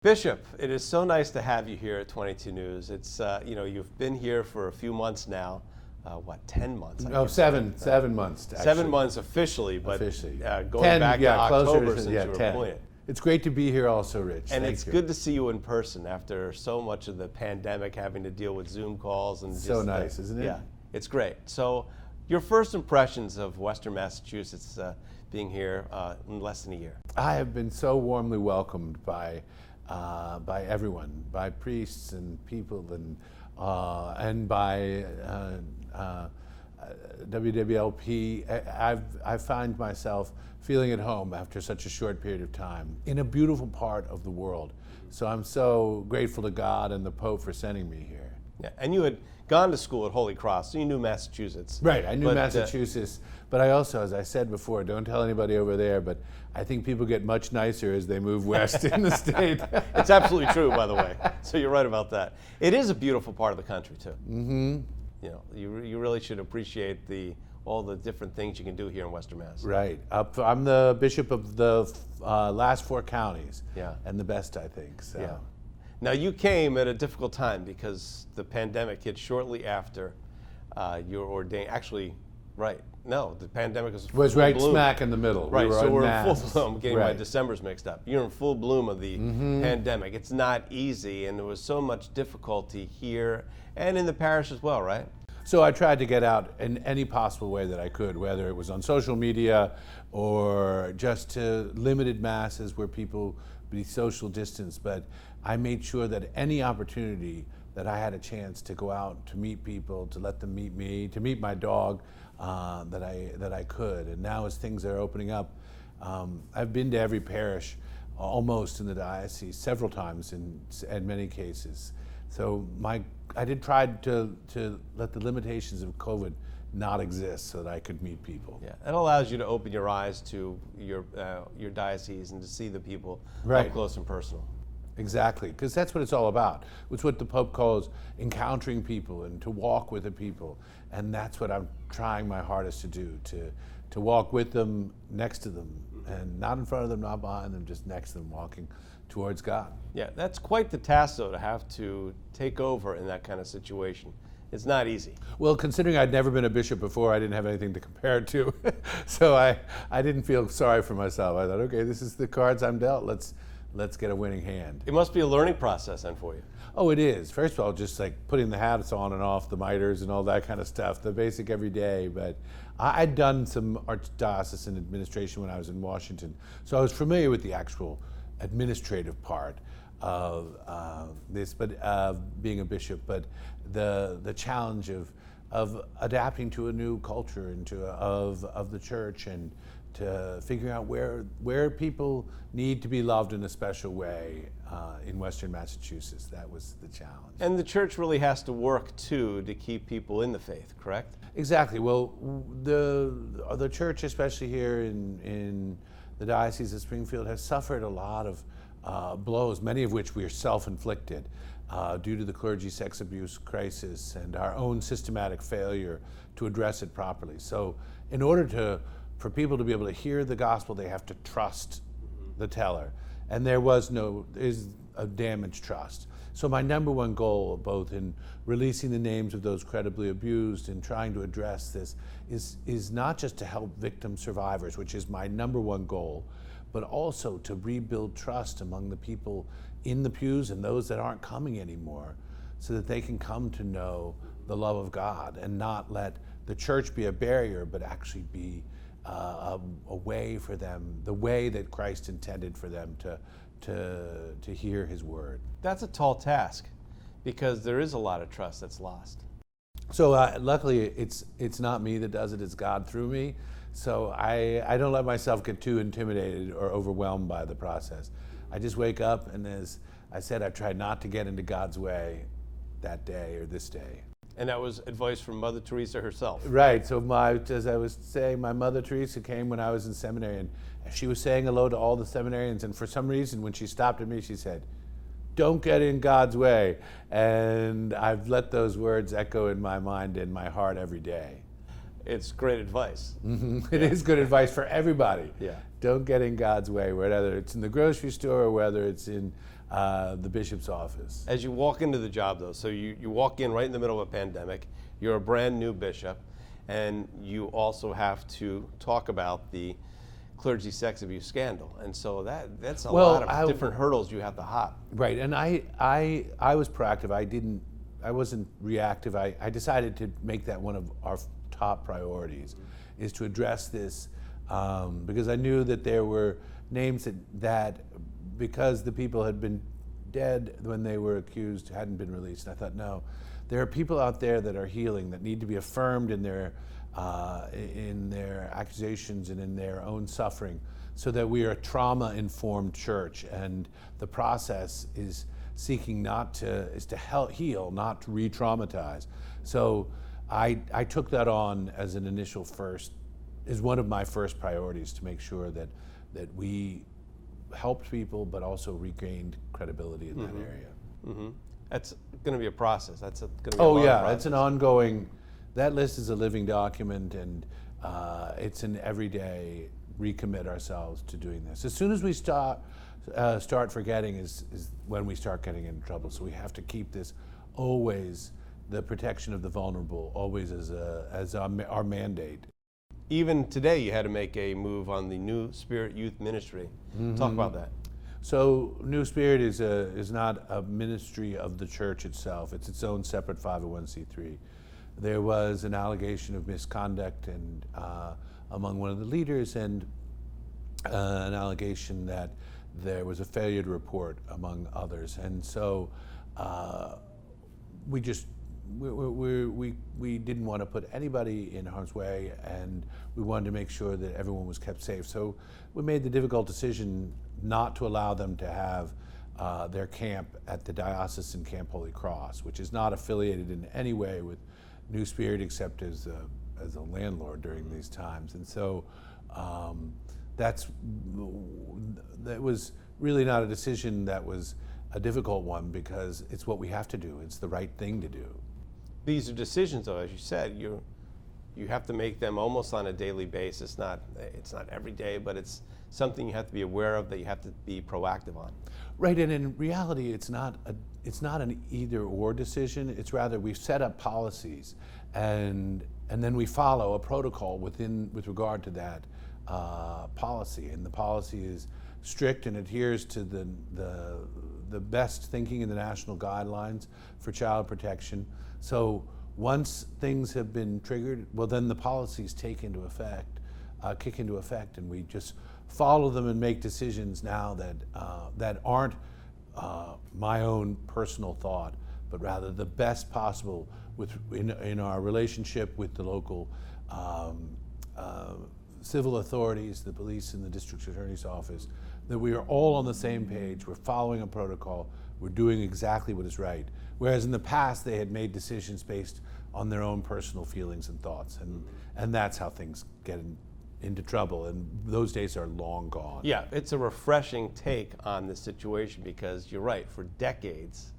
Bishop, it is so nice to have you here at 22 News. It's, you've been here for a few months now. 10 months? No, 7 months. Actually. 7 months officially, but going 10, back to October to, since you were 10. appointed. It's great to be here also, Rich. And Thank it's you. good to see you in person after so much of the pandemic, having to deal with Zoom calls. And so nice, isn't it? Yeah, it's great. So your first impressions of Western Massachusetts being here in less than a year? I have been so warmly welcomed by everyone, by priests and people, and by wwlp. I find myself feeling at home after such a short period of time in a beautiful part of the world. So I'm so grateful to God and the Pope for sending me here. Yeah, and you had gone to school at Holy Cross, so you knew Massachusetts. Right, I knew Massachusetts, but I also, as I said before, don't tell anybody over there, but I think people get much nicer as they move west in the state. It's absolutely true, by the way. So you're right about that. It is a beautiful part of the country, too. Mm-hmm. You know, you really should appreciate all the different things you can do here in Western Mass. Right. I'm the bishop of the last 4 counties. Yeah. And the best, I think. So. Yeah. Now, you came at a difficult time because the pandemic hit shortly after you were ordained. Actually, right. No, the pandemic was right bloom. Smack in the middle. Right, so we're in full masks. bloom. I'm getting right. my Decembers mixed up. You're in full bloom of the pandemic. It's not easy, and there was so much difficulty here and in the parish as well, right? So I tried to get out in any possible way that I could, whether it was on social media or just to limited masses where people be social distance. But I made sure that any opportunity that I had a chance to go out to meet people, to let them meet me, to meet my dog, that I could. And now as things are opening up, I've been to every parish almost in the diocese several times in many cases. So I did try to let the limitations of COVID not exist so that I could meet people. Yeah, it allows you to open your eyes to your diocese and to see the people up close and personal. Exactly, because that's what it's all about. It's what the Pope calls encountering people and to walk with the people. And that's what I'm trying my hardest to do, to walk with them, next to them, and not in front of them, not behind them, just next to them, walking towards God. Yeah, that's quite the task, though, to have to take over in that kind of situation. It's not easy. Well, considering I'd never been a bishop before, I didn't have anything to compare it to. So I didn't feel sorry for myself. I thought, okay, this is the cards I'm dealt. Let's get a winning hand. It must be a learning process then for you. Oh, it is. First of all, just like putting the hats on and off, the miters and all that kind of stuff, the basic everyday. But I'd done some archdiocesan administration when I was in Washington, so I was familiar with the actual administrative part of this, but being a bishop. But the challenge of adapting to a new culture and of the church, and to figuring out where people need to be loved in a special way in Western Massachusetts. That was the challenge. And the church really has to work, too, to keep people in the faith, correct? Exactly. Well, the church, especially here in the Diocese of Springfield, has suffered a lot of blows, many of which we are self-inflicted due to the clergy sex abuse crisis and our own systematic failure to address it properly. So in order for people to be able to hear the gospel, they have to trust the teller. And there is a damaged trust. So my number one goal, both in releasing the names of those credibly abused and trying to address this, is not just to help victim survivors, which is my number one goal, but also to rebuild trust among the people in the pews and those that aren't coming anymore, so that they can come to know the love of God and not let the church be a barrier, but actually be a way for them, the way that Christ intended for them to hear his word. That's a tall task, because there is a lot of trust that's lost. So luckily, it's not me that does it, it's God through me. So I don't let myself get too intimidated or overwhelmed by the process. I just wake up, and as I said, I try not to get into God's way that day or this day. And that was advice from Mother Teresa herself. Right. So as I was saying, my Mother Teresa came when I was in seminary, and she was saying hello to all the seminarians. And for some reason, when she stopped at me, she said, "Don't get in God's way." And I've let those words echo in my mind and my heart every day. It's great advice. Mm-hmm. It is good advice for everybody. Yeah. Don't get in God's way, whether it's in the grocery store or whether it's in the bishop's office. As you walk into the job, though, so you walk in right in the middle of a pandemic, you're a brand new bishop, and you also have to talk about the clergy sex abuse scandal. And so that's a lot of different hurdles you have to hop. Right, and I was proactive. I wasn't reactive. I decided to make that one of our top priorities, is to address this, because I knew that there were names that because the people had been dead when they were accused, hadn't been released. And I thought, no, there are people out there that are healing, that need to be affirmed in their accusations and in their own suffering, so that we are a trauma-informed church, and the process is seeking to heal, not to re-traumatize. So I took that on as an initial is one of my first priorities, to make sure that we helped people, but also regained credibility in that area. Mm-hmm. That's going to be a process. That's going to be a long process. It's an ongoing. That list is a living document, and it's an everyday recommit ourselves to doing this. As soon as we start forgetting is when we start getting into trouble. So we have to keep this always, the protection of the vulnerable, always as our mandate. Even today, you had to make a move on the New Spirit Youth Ministry. Talk about that. So New Spirit is not a ministry of the church itself. It's its own separate 501c3. There was an allegation of misconduct and among one of the leaders, and an allegation that there was a failure to report, among others. And so we didn't want to put anybody in harm's way, and we wanted to make sure that everyone was kept safe. So we made the difficult decision not to allow them to have their camp at the Diocesan Camp Holy Cross, which is not affiliated in any way with New Spirit except as a landlord during these times. And so that was really not a decision that was a difficult one, because it's what we have to do. It's the right thing to do. These are decisions, though, as you said, you have to make them almost on a daily basis. It's not every day, but it's something you have to be aware of, that you have to be proactive on. Right, and in reality, it's not an either-or decision. It's rather, we've set up policies, and then we follow a protocol with regard to that policy. And the policy is strict and adheres to the best thinking in the national guidelines for child protection. So once things have been triggered, well, then the policies kick into effect, and we just follow them and make decisions now that aren't my own personal thought, but rather the best possible in our relationship with the local civil authorities, the police and the district attorney's office, that we are all on the same page, we're following a protocol, we're doing exactly what is right. Whereas in the past, they had made decisions based on their own personal feelings and thoughts, and that's how things get into trouble, and those days are long gone. Yeah, it's a refreshing take on the situation, because you're right, for decades,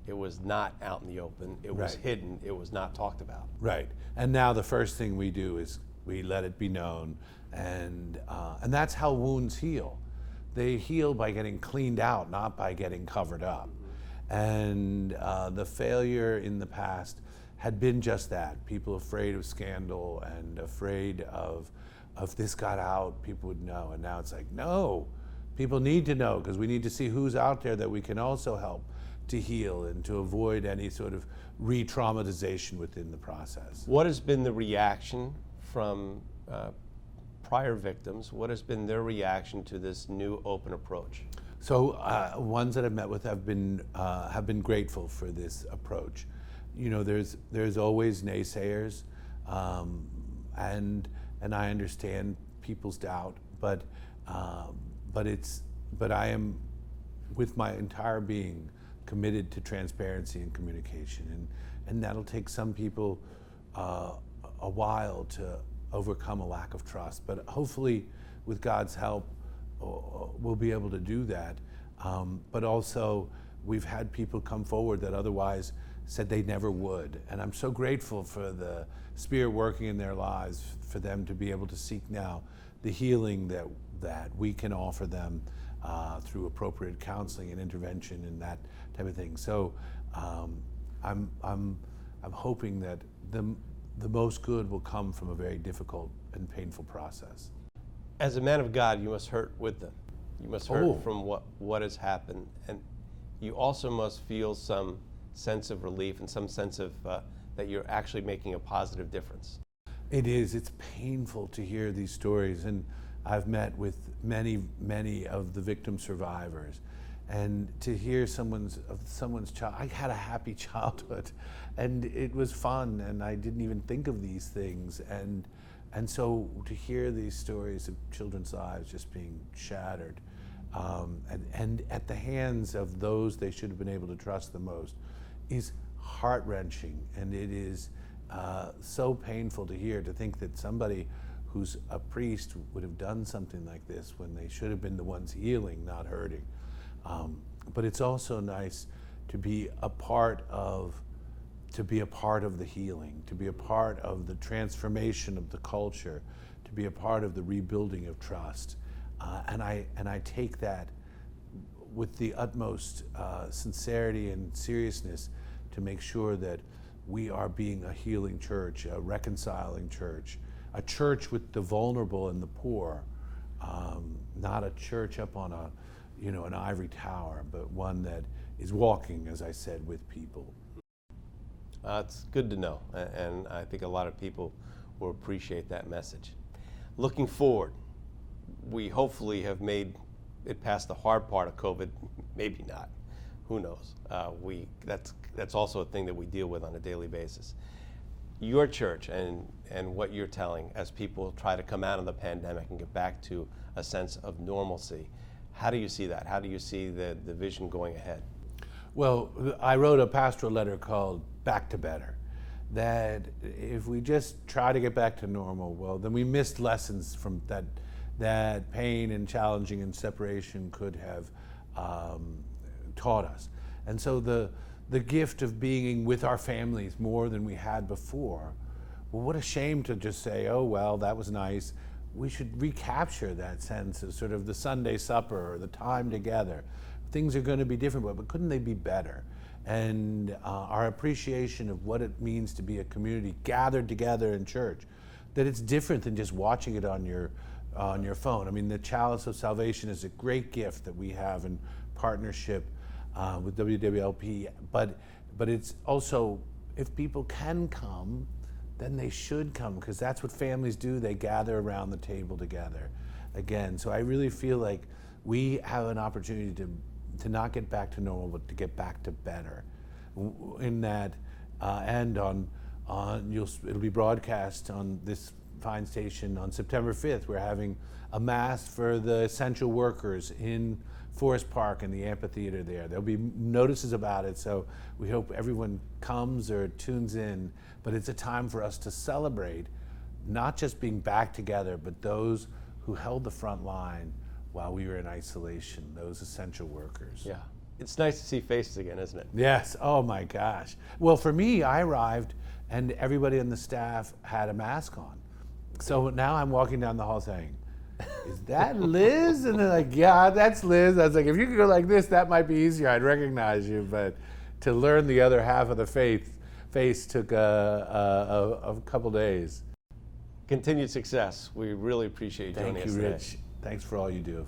it was not out in the open, it was hidden, it was not talked about. Right, and now the first thing we do is we let it be known, and that's how wounds heal. They heal by getting cleaned out, not by getting covered up. And the failure in the past had been just that. People afraid of scandal and afraid of if this got out, people would know. And now it's like, no, people need to know, because we need to see who's out there that we can also help to heal and to avoid any sort of re-traumatization within the process. What has been the reaction from prior victims? What has been their reaction to this new open approach? So ones that I've met with have been grateful for this approach. You know, there's always naysayers, and I understand people's doubt, but I am, with my entire being, committed to transparency and communication, and that'll take some people a while to overcome a lack of trust, but hopefully with God's help we'll be able to do that. But also we've had people come forward that otherwise said they never would, and I'm so grateful for the Spirit working in their lives, for them to be able to seek now the healing that we can offer them through appropriate counseling and intervention and that type of thing. So I'm hoping that the most good will come from a very difficult and painful process. As a man of God, you must hurt with them. You must hurt from what has happened, and you also must feel some sense of relief and some sense of that you're actually making a positive difference. It is. It's painful to hear these stories, and I've met with many of the victim survivors, and to hear someone's child. I had a happy childhood, and it was fun, and I didn't even think of these things, and so to hear these stories of children's lives just being shattered, and at the hands of those they should have been able to trust the most, is heart-wrenching, and it is so painful to hear, to think that somebody who's a priest would have done something like this when they should have been the ones healing, not hurting. But it's also nice to be a part of the healing, to be a part of the transformation of the culture, to be a part of the rebuilding of trust. And I take that with the utmost sincerity and seriousness to make sure that we are being a healing church, a reconciling church, a church with the vulnerable and the poor, not a church up on an ivory tower, but one that is walking, as I said, with people. It's good to know, and I think a lot of people will appreciate that message. Looking forward, we hopefully have made it past the hard part of COVID. Maybe not. Who knows? That's also a thing that we deal with on a daily basis. Your church and what you're telling as people try to come out of the pandemic and get back to a sense of normalcy, how do you see that? How do you see the vision going ahead? Well, I wrote a pastoral letter called Back to Better, that if we just try to get back to normal, well, then we missed lessons from that pain and challenging and separation could have taught us. And so the gift of being with our families more than we had before, well, what a shame to just say, oh, well, that was nice. We should recapture that sense of sort of the Sunday supper or the time together. Things are going to be different, but couldn't they be better? And our appreciation of what it means to be a community gathered together in church, that it's different than just watching it on your phone. I mean, the Chalice of Salvation is a great gift that we have in partnership with wwlp, but it's also, if people can come, then they should come, because that's what families do. They gather around the table together again. So I really feel like we have an opportunity to not get back to normal, but to get back to better. In that, and it'll be broadcast on this fine station on September 5th. We're having a mass for the essential workers in Forest Park and the amphitheater there. There'll be notices about it, so we hope everyone comes or tunes in. But it's a time for us to celebrate not just being back together, but those who held the front line while we were in isolation, those essential workers. Yeah. It's nice to see faces again, isn't it? Yes. Oh my gosh. Well, for me, I arrived and everybody on the staff had a mask on. So now I'm walking down the hall saying, is that Liz? And they're like, yeah, that's Liz. I was like, if you could go like this, that might be easier. I'd recognize you. But to learn the other half of the face took a couple days. Continued success. We really appreciate you joining us today. Thank you, Rich. Thanks for all you do.